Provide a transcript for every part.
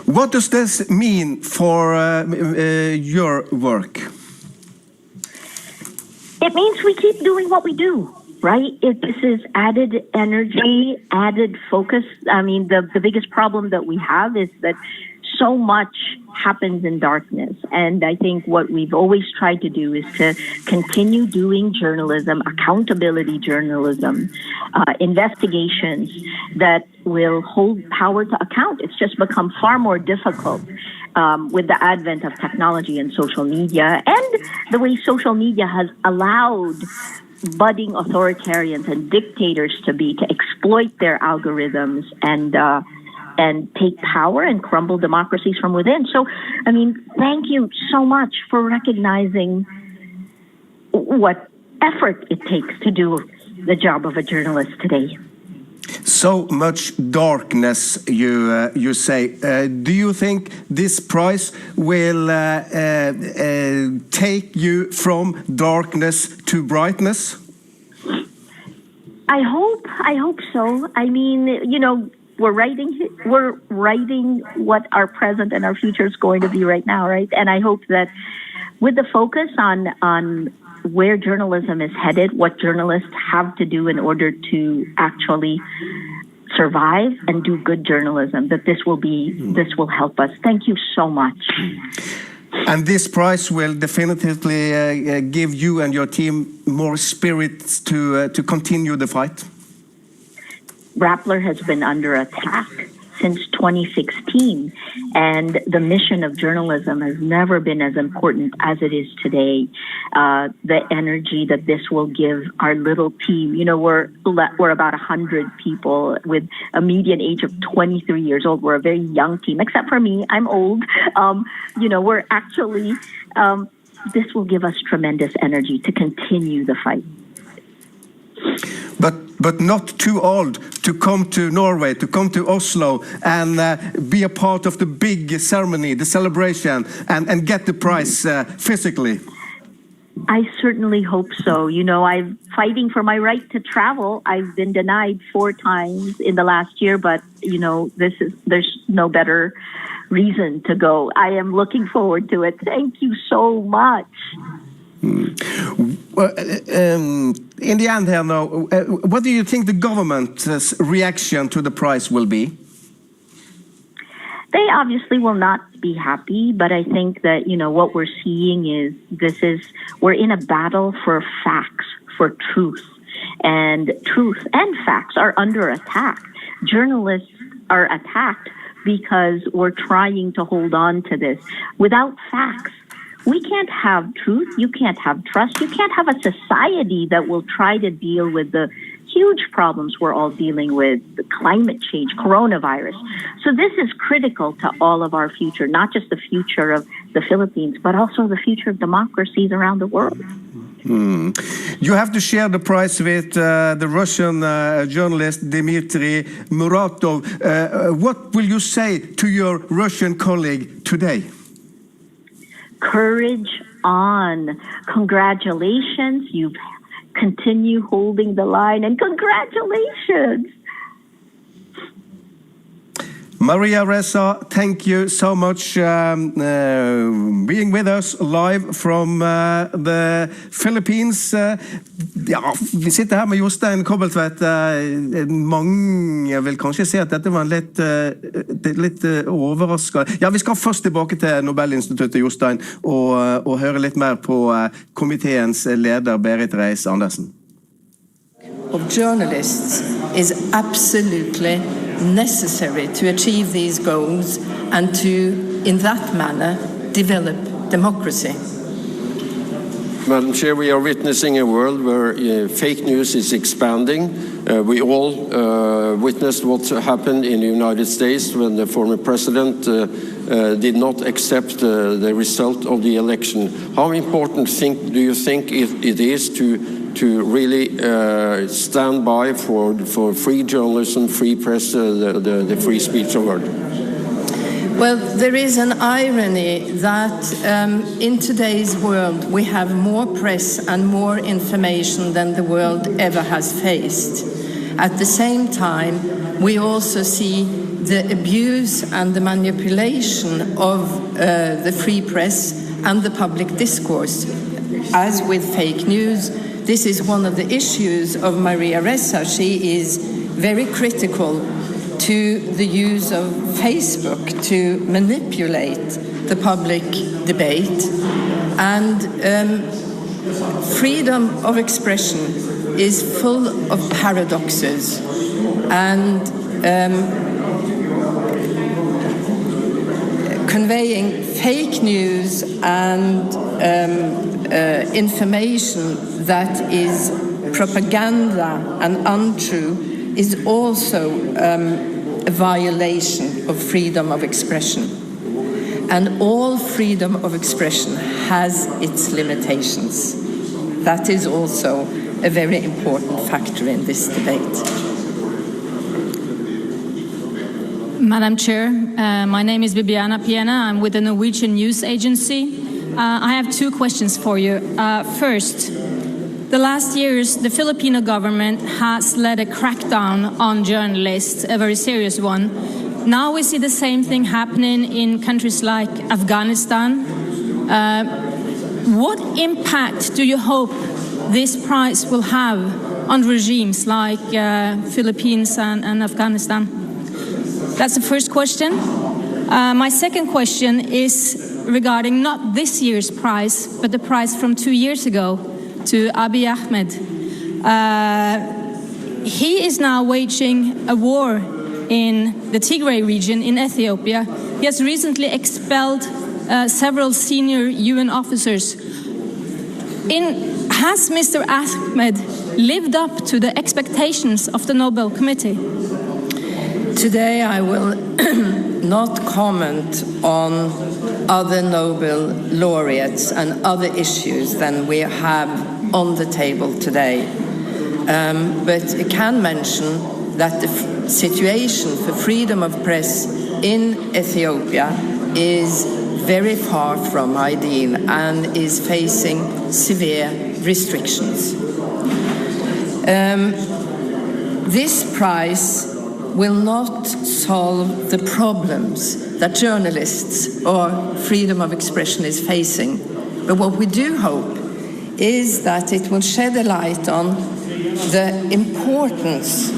What does this mean for your work? It means we keep doing what we do, right? This is added energy, added focus. I mean, the biggest problem that we have is that so much happens in darkness. And I think what we've always tried to do is to continue doing journalism, accountability journalism, investigations that will hold power to account. It's just become far more difficult with the advent of technology and social media and the way social media has allowed budding authoritarians and dictators to exploit their algorithms and take power and crumble democracies from within. So, I mean, thank you so much for recognizing what effort it takes to do the job of a journalist today. So much darkness, you say. Do you think this prize will take you from darkness to brightness? I hope so. I mean, you know, we're writing what our present and our future is going to be right now, right? And I hope that with the focus on where journalism is headed, what journalists have to do in order to actually survive and do good journalism, that this will help us. Thank you so much. And this prize will definitively give you and your team more spirit to continue the fight. Rappler has been under attack since 2016, and the mission of journalism has never been as important as it is today. The energy that this will give our little team, you know, we're about 100 people with a median age of 23 years old. We're a very young team, except for me, I'm old. You know, we're actually, this will give us tremendous energy to continue the fight. But not too old to come to Norway, to come to Oslo and be a part of the big ceremony, the celebration, and get the prize physically. I certainly hope so. You know, I'm fighting for my right to travel. I've been denied 4 times in the last year, but, you know, there's no better reason to go. I am looking forward to it. Thank you so much. Well, in the end here now, what do you think the government's reaction to the prize will be? They obviously will not be happy, but I think that, you know, what we're seeing is we're in a battle for facts, for truth. And truth and facts are under attack. Journalists are attacked because we're trying to hold on to this. Without facts, we can't have truth, you can't have trust, you can't have a society that will try to deal with the huge problems we're all dealing with, the climate change, coronavirus. So this is critical to all of our future, not just the future of the Philippines, but also the future of democracies around the world. You have to share the prize with the Russian journalist Dmitry Muratov. What will you say to your Russian colleague today? Courage on. Congratulations. You continue holding the line, and congratulations. Maria Ressa, thank you so much being with us live from the Philippines. Ja, vi sitter her med Jostein Kobbeltvedt. Mange vil kanskje si at dette var en litt overraskende. Ja, vi skal først tilbake til Nobelinstituttet, Jostein, og høre litt mer på komiteens leder, Berit Reiss-Andersen. Of journalists is absolutely necessary to achieve these goals and to, in that manner, develop democracy. Madam Chair, we are witnessing a world where fake news is expanding. We all witnessed what happened in the United States when the former president did not accept the result of the election. How important do you think it is to really stand by for free journalism, free press, the free speech award? Well, there is an irony that in today's world we have more press and more information than the world ever has faced. At the same time, we also see the abuse and the manipulation of the free press and the public discourse. As with fake news, this is one of the issues of Maria Ressa. She is very critical to the use of Facebook to manipulate the public debate. And freedom of expression is full of paradoxes. And conveying fake news and information that is propaganda and untrue is also a violation of freedom of expression. And all freedom of expression has its limitations. That is also a very important factor in this debate. Madam Chair, my name is Bibiana Piena. I'm with the Norwegian News Agency. I have two questions for you. First, the last years, the Filipino government has led a crackdown on journalists, a very serious one. Now we see the same thing happening in countries like Afghanistan. What impact do you hope this prize will have on regimes like Philippines and Afghanistan? That's the first question. My second question is regarding not this year's prize, but the prize from 2 years ago to Abiy Ahmed. He is now waging a war in the Tigray region in Ethiopia. He has recently expelled several senior UN officers. Has Mr. Ahmed lived up to the expectations of the Nobel Committee? Today I will not comment on other Nobel laureates and other issues than we have on the table today. But I can mention that the situation for freedom of press in Ethiopia is very far from ideal and is facing severe restrictions. This prize will not solve the problems that journalists or freedom of expression is facing. But what we do hope is that it will shed a light on the importance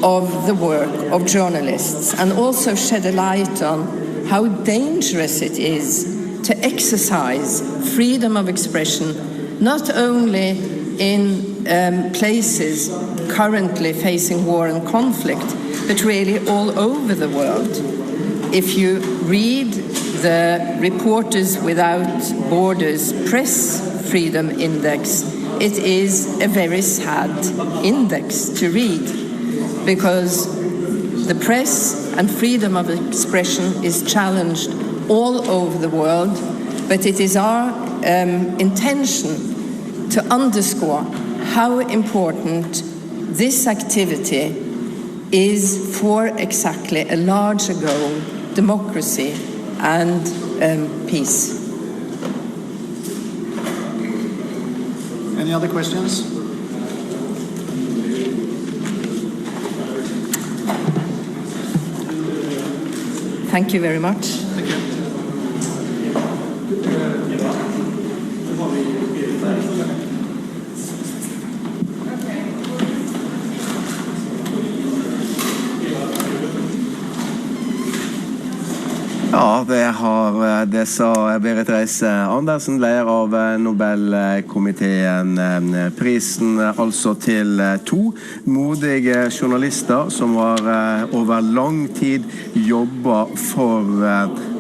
of the work of journalists and also shed a light on how dangerous it is to exercise freedom of expression, not only in places currently facing war and conflict, but really all over the world. If you read the Reporters Without Borders Press Freedom Index, it is a very sad index to read, because the press and freedom of expression is challenged all over the world, but it is our intention to underscore how important this activity is for exactly a larger goal, democracy and peace. Any other questions? Thank you very much. Thank you. Ja, det sa Berit Reiss-Andersen, leder av Nobelkomiteen. Prisen altså til 2 modige journalister som har over lang tid jobbet for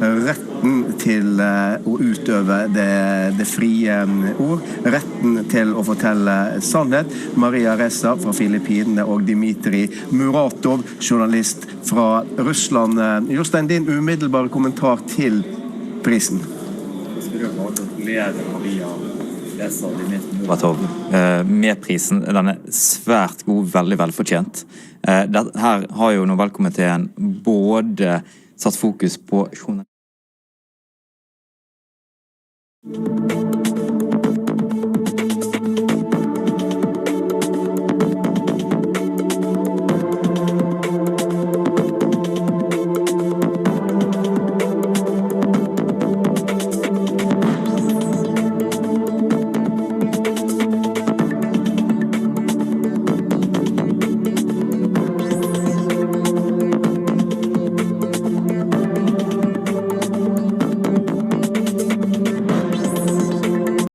retten til å utøve det frie ord, retten til å fortelle sannhet. Maria Ressa fra Filippinene og Dmitry Muratov, journalist fra Russland. Jostein, din umiddelbare kommentar til prisen. Maria Ressa og Dmitry Muratov med prisen. Den er svært god, veldig velfortjent. Her har jo Nobelkomiteen både satt fokus på journalistikk.